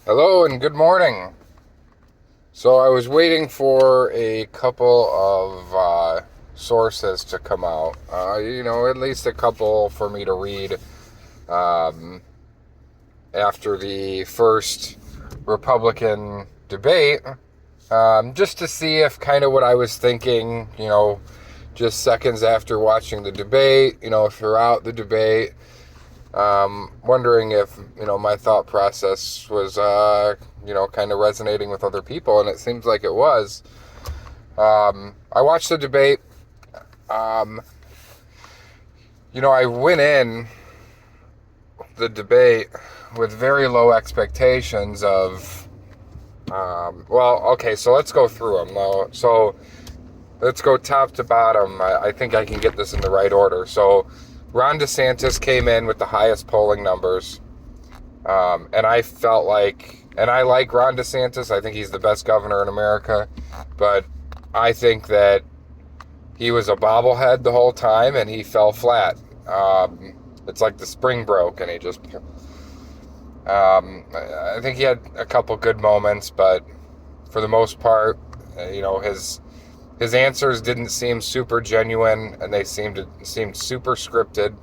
Hello and good morning. So I was waiting for a couple of sources to come out. At least a couple for me to read um, after the first Republican debate, just to see if kind of what I was thinking, just seconds after watching the debate, throughout the debate. Wondering if my thought process was kind of resonating with other people, and it seems like it was. I watched the debate. Um, I went in the debate with very low expectations of. Okay, so let's go through them. So let's go top to bottom. I think I can get this in the right order. So Ron DeSantis came in with the highest polling numbers. And I felt like, and I like Ron DeSantis. I think he's the best governor in America. But I think that he was a bobblehead the whole time and he fell flat. It's like the spring broke and he just. I think he had a couple good moments, but for the most part, his answers didn't seem super genuine and they seemed super scripted.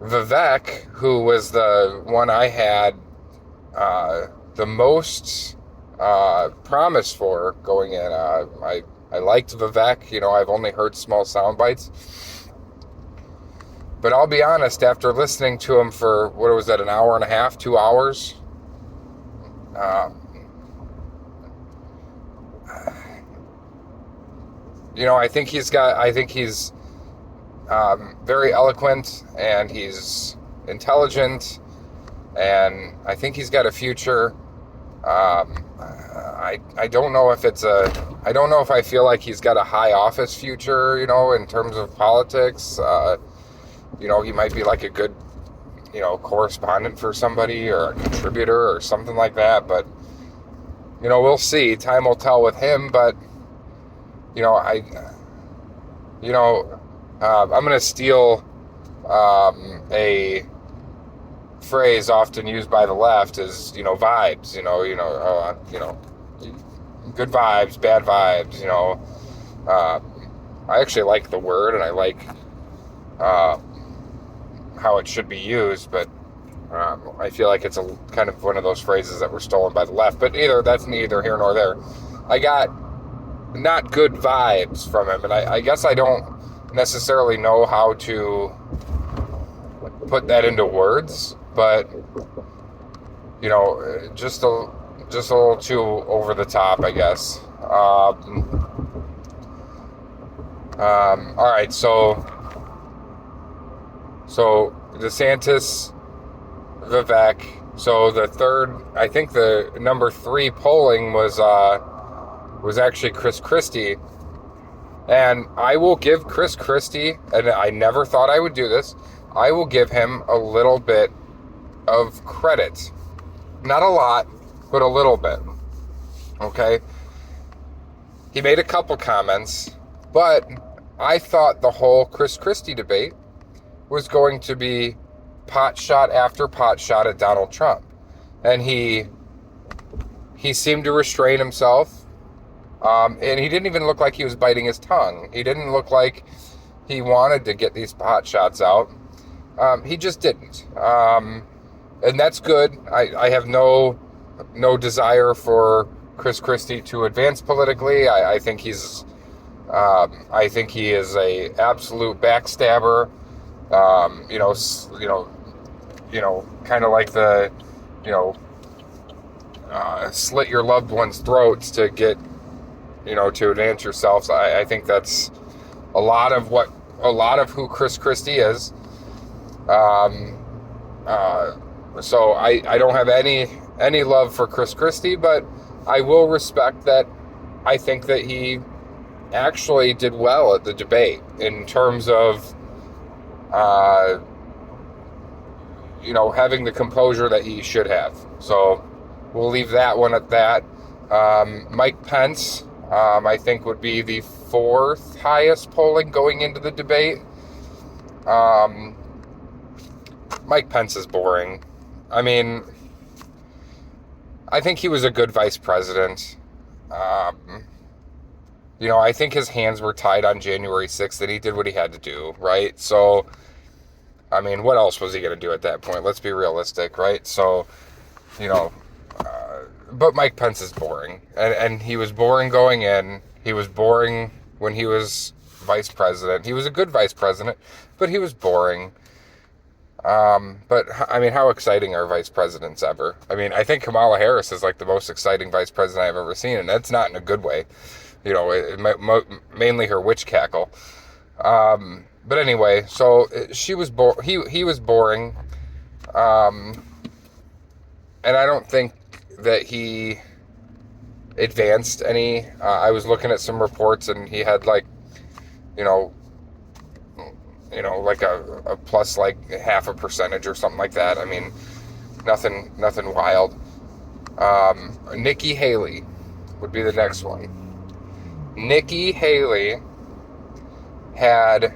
Vivek, who was the one I had the most promise for going in, I liked Vivek. I've only heard small sound bites, but I'll be honest. After listening to him for what was that, an hour and a half, 2 hours, uh, I think he's very eloquent and he's intelligent and I think he's got a future. I don't know if I don't know if I feel like he's got a high office future, in terms of politics. He might be like a good, correspondent for somebody or a contributor or something like that. But, we'll see. Time will tell with him. But, I'm going to steal a phrase often used by the left is, vibes, good vibes, bad vibes, I actually like the word and I like how it should be used, but I feel like it's a kind of one of those phrases that were stolen by the left, but that's neither here nor there. I got not good vibes from him, and I guess I don't necessarily know how to put that into words, but just a little too over the top, I guess. All right, so DeSantis, Vivek. So the third, I think the number 3 polling was actually Chris Christie. And I will give Chris Christie, and I never thought I would do this, I will give him a little bit of credit. Not a lot, but a little bit. Okay? He made a couple comments, but I thought the whole Chris Christie debate was going to be pot shot after pot shot at Donald Trump. And he seemed to restrain himself. And he didn't even look like he was biting his tongue. He didn't look like he wanted to get these pot shots out. He just didn't. And that's good. I have no desire for Chris Christie to advance politically. I think he is a absolute backstabber. Kind of like the, slit your loved ones' throats to get, to advance yourself. So I think that's a lot of who Chris Christie is. So I don't have any love for Chris Christie, but I will respect that. I think that he actually did well at the debate in terms of, having the composure that he should have. So we'll leave that one at that. Mike Pence, I think, would be the 4th highest polling going into the debate. Mike Pence is boring. I mean, I think he was a good vice president. Um, I think his hands were tied on January 6th and he did what he had to do, right? So, I mean, what else was he going to do at that point? Let's be realistic, right? So, you know, but Mike Pence is boring. And he was boring going in. He was boring when he was vice president. He was a good vice president, but he was boring. But I mean, how exciting are vice presidents ever? I mean, I think Kamala Harris is like the most exciting vice president I've ever seen, and that's not in a good way. Mainly her witch cackle. But anyway, so she was he was boring. And I don't think that he advanced any. I was looking at some reports, and he had like, you know, like a plus like 0.5% or something like that. I mean, nothing wild. Nikki Haley would be the next one. Nikki Haley had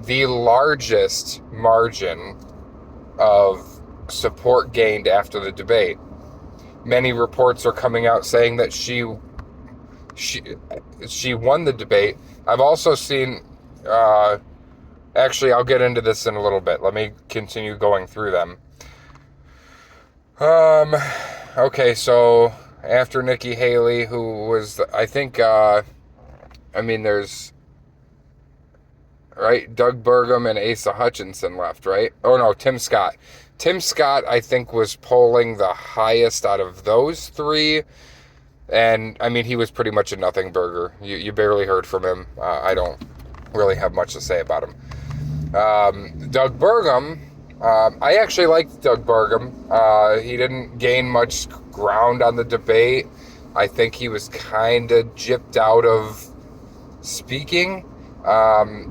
the largest margin of support gained after the debate. Many reports are coming out saying that she won the debate. I've also seen, actually, I'll get into this in a little bit. Let me continue going through them. Okay, so after Nikki Haley, who was, I think, there's, right, Doug Burgum and Asa Hutchinson left, right? Oh, no, Tim Scott. Tim Scott, I think, was polling the highest out of those three. And, I mean, he was pretty much a nothing burger. You barely heard from him. I don't really have much to say about him. Doug Burgum, I actually liked Doug Burgum. He didn't gain much ground on the debate. I think he was kind of gypped out of speaking.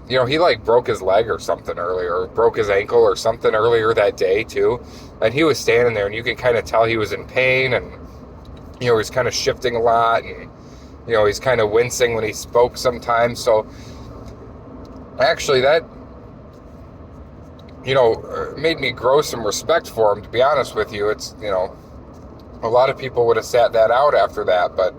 He like broke his leg or something earlier, broke his ankle or something earlier that day too. And he was standing there and you can kind of tell he was in pain and, he's kind of shifting a lot and, he's kind of wincing when he spoke sometimes. So actually that, made me grow some respect for him, to be honest with you. It's, a lot of people would have sat that out after that, but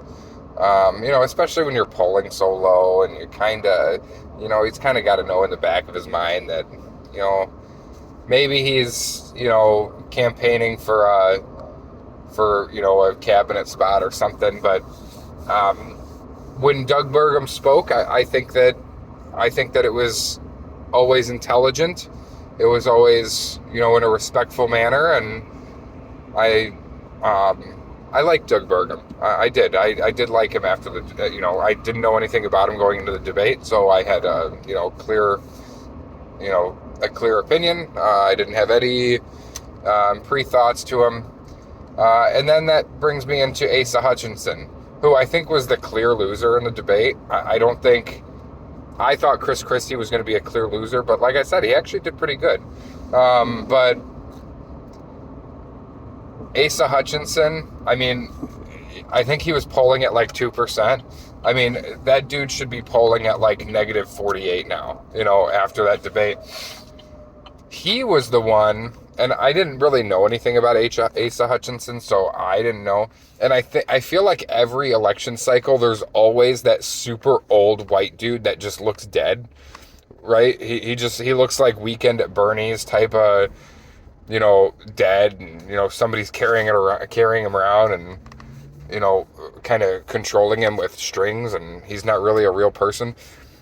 especially when you're polling so low and you're kind of, he's kind of got to know in the back of his mind that, maybe he's, campaigning for a cabinet spot or something. But when Doug Burgum spoke, I think that it was always intelligent. It was always, in a respectful manner, and I liked Doug Burgum. I did. I did like him after the, I didn't know anything about him going into the debate, so I had a clear opinion. I didn't have any pre-thoughts to him. And then that brings me into Asa Hutchinson, who I think was the clear loser in the debate. I thought Chris Christie was going to be a clear loser, but like I said, he actually did pretty good. But Asa Hutchinson, I think he was polling at like 2%. That dude should be polling at like negative 48 now, after that debate. He was the one, and I didn't really know anything about Asa Hutchinson, so I didn't know. And I feel like every election cycle, there's always that super old white dude that just looks dead, right? He looks like Weekend at Bernie's type of, dead, and, somebody's carrying him around and, kind of controlling him with strings, and he's not really a real person.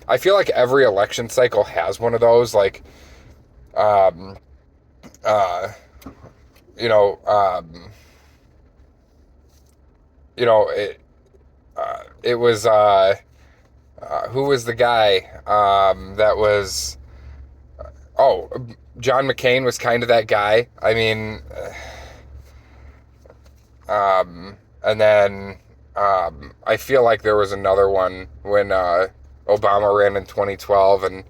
I feel like every election cycle has one of those, like, it was, who was the guy, that was, John McCain was kind of that guy. And then, I feel like there was another one when, Obama ran in 2012, and,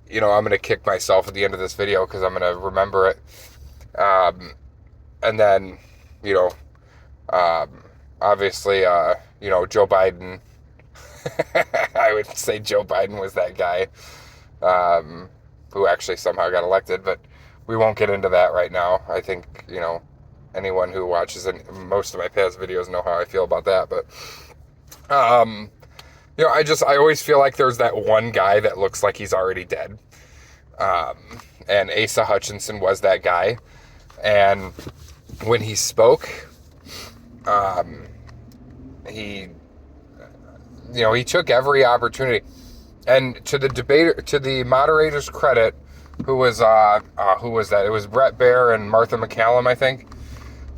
I'm going to kick myself at the end of this video because I'm going to remember it. And then, obviously, Joe Biden, I would say Joe Biden was that guy, who actually somehow got elected, but we won't get into that right now. I think, anyone who watches most of my past videos know how I feel about that. But, I always feel like there's that one guy that looks like he's already dead. And Asa Hutchinson was that guy. And when he spoke, he took every opportunity. And to the moderator's credit, who was that? It was Brett Baer and Martha McCallum, I think.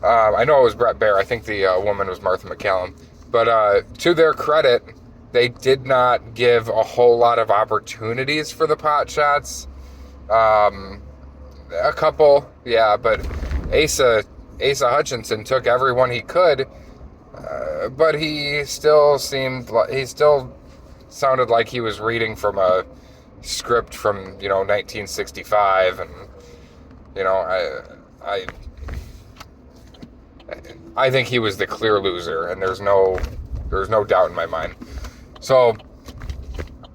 I know it was Brett Baer. I think the woman was Martha McCallum. But to their credit, they did not give a whole lot of opportunities for the pot shots. A couple, yeah, but Asa Hutchinson took everyone he could, but he still sounded like he was reading from a script from 1965, and I think he was the clear loser, and there's no doubt in my mind. So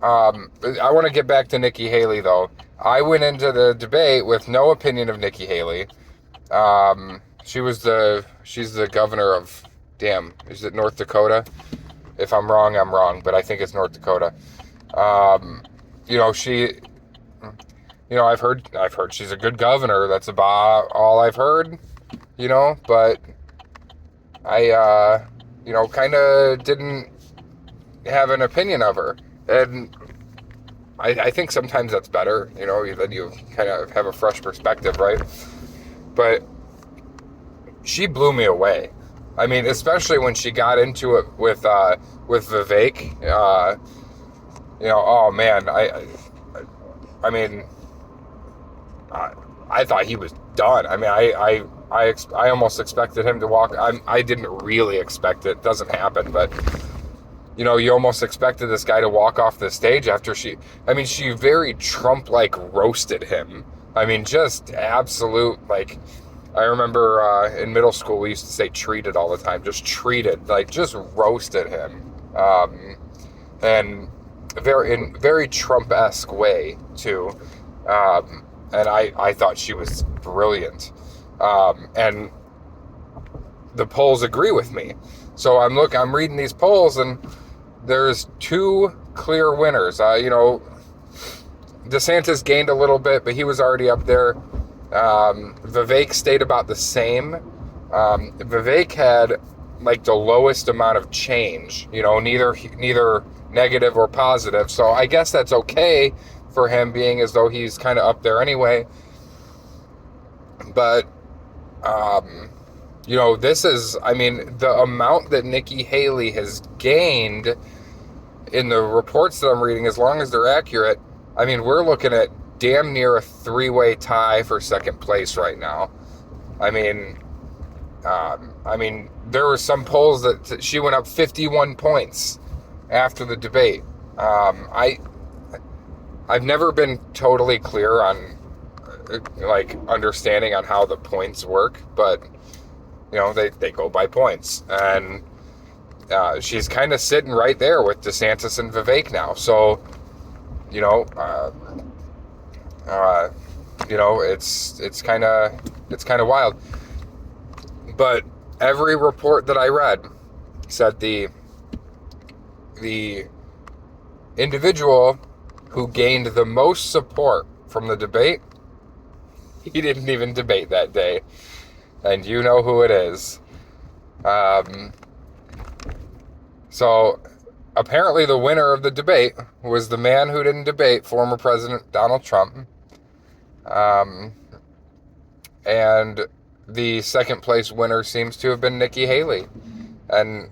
I want to get back to Nikki Haley, though. I went into the debate with no opinion of Nikki Haley. She's the governor of, is it North Dakota? If I'm wrong, I'm wrong, but I think it's North Dakota. I've heard she's a good governor. That's about all I've heard, but I, kind of didn't have an opinion of her. And I think sometimes that's better, then you kind of have a fresh perspective, right? But she blew me away. I mean, especially when she got into it with Vivek. Oh man, I thought he was done. I mean, I almost expected him to walk. I didn't really expect it. It doesn't happen, but you almost expected this guy to walk off the stage after she very Trump-like roasted him. I mean, just absolute, like, I remember in middle school we used to say treated all the time, just treated, like, just roasted him. And in very Trump-esque way, too. And I thought she was brilliant. And the polls agree with me. So I'm reading these polls, and there's two clear winners. DeSantis gained a little bit, but he was already up there. Vivek stayed about the same. Vivek had like the lowest amount of change, neither negative or positive. So I guess that's okay for him, being as though he's kind of up there anyway. But, this is, the amount that Nikki Haley has gained in the reports that I'm reading, as long as they're accurate, we're looking at damn near a three-way tie for second place right now. There were some polls that she went up 51 points after the debate. I've never been totally clear on understanding on how the points work, but they go by points, and she's kind of sitting right there with DeSantis and Vivek now. So it's kind of wild. But every report that I read said the individual who gained the most support from the debate, he didn't even debate that day. And you know who it is. So apparently the winner of the debate was the man who didn't debate, former President Donald Trump. And the second place winner seems to have been Nikki Haley. And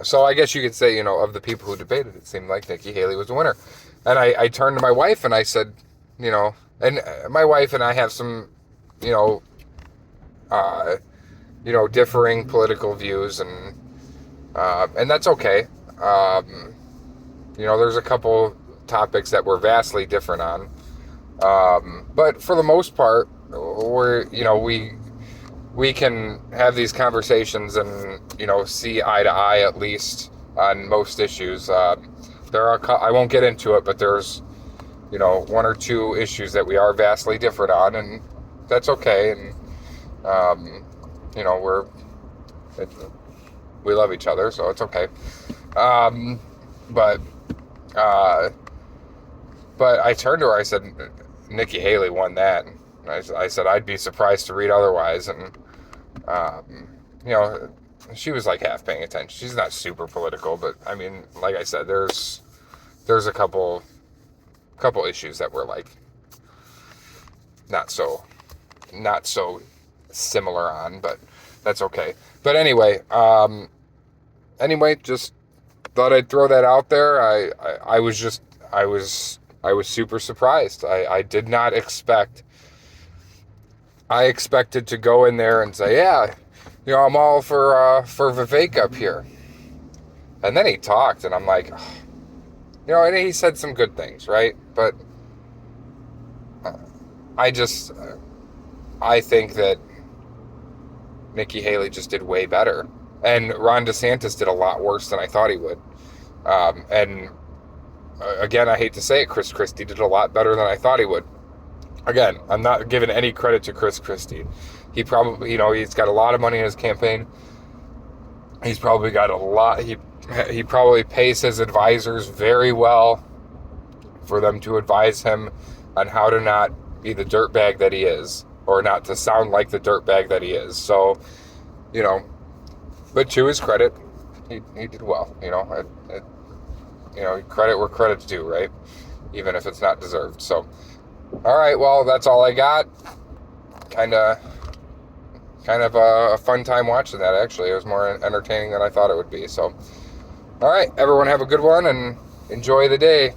so I guess you could say, of the people who debated, it seemed like Nikki Haley was the winner. And I turned to my wife and I said, and my wife and I have some, differing political views, and that's okay. There's a couple topics that we're vastly different on. But for the most part, we can have these conversations and, see eye to eye at least on most issues. There are, I won't get into it, but there's, one or two issues that we are vastly different on, and that's okay. And you know, we love each other, so it's okay. Um, but uh, but I turned to her. I said, Nikki Haley won that. And I said I'd be surprised to read otherwise. And you know, she was like half paying attention. She's not super political, but I mean, like I said, there's a couple issues that were like not so similar on, but that's okay. But anyway, just thought I'd throw that out there. I was super surprised. I did not expect. I expected to go in there and say, yeah, you know, I'm all for Vivek up here. And then he talked, and I'm like, you know, and he said some good things, right? But I just, I think that Nikki Haley just did way better. And Ron DeSantis did a lot worse than I thought he would. And again, I hate to say it, Chris Christie did a lot better than I thought he would. Again, I'm not giving any credit to Chris Christie. He probably, you know, he's got a lot of money in his campaign. He's probably got a lot. He probably pays his advisors very well for them to advise him on how to not be the dirtbag that he is, or not to sound like the dirtbag that he is. So, you know, but to his credit, he did well. You know, you know, credit where credit's due, right? Even if it's not deserved. So, all right, well, that's all I got. Kind of a fun time watching that, actually. It was more entertaining than I thought it would be. So, all right, everyone have a good one and enjoy the day.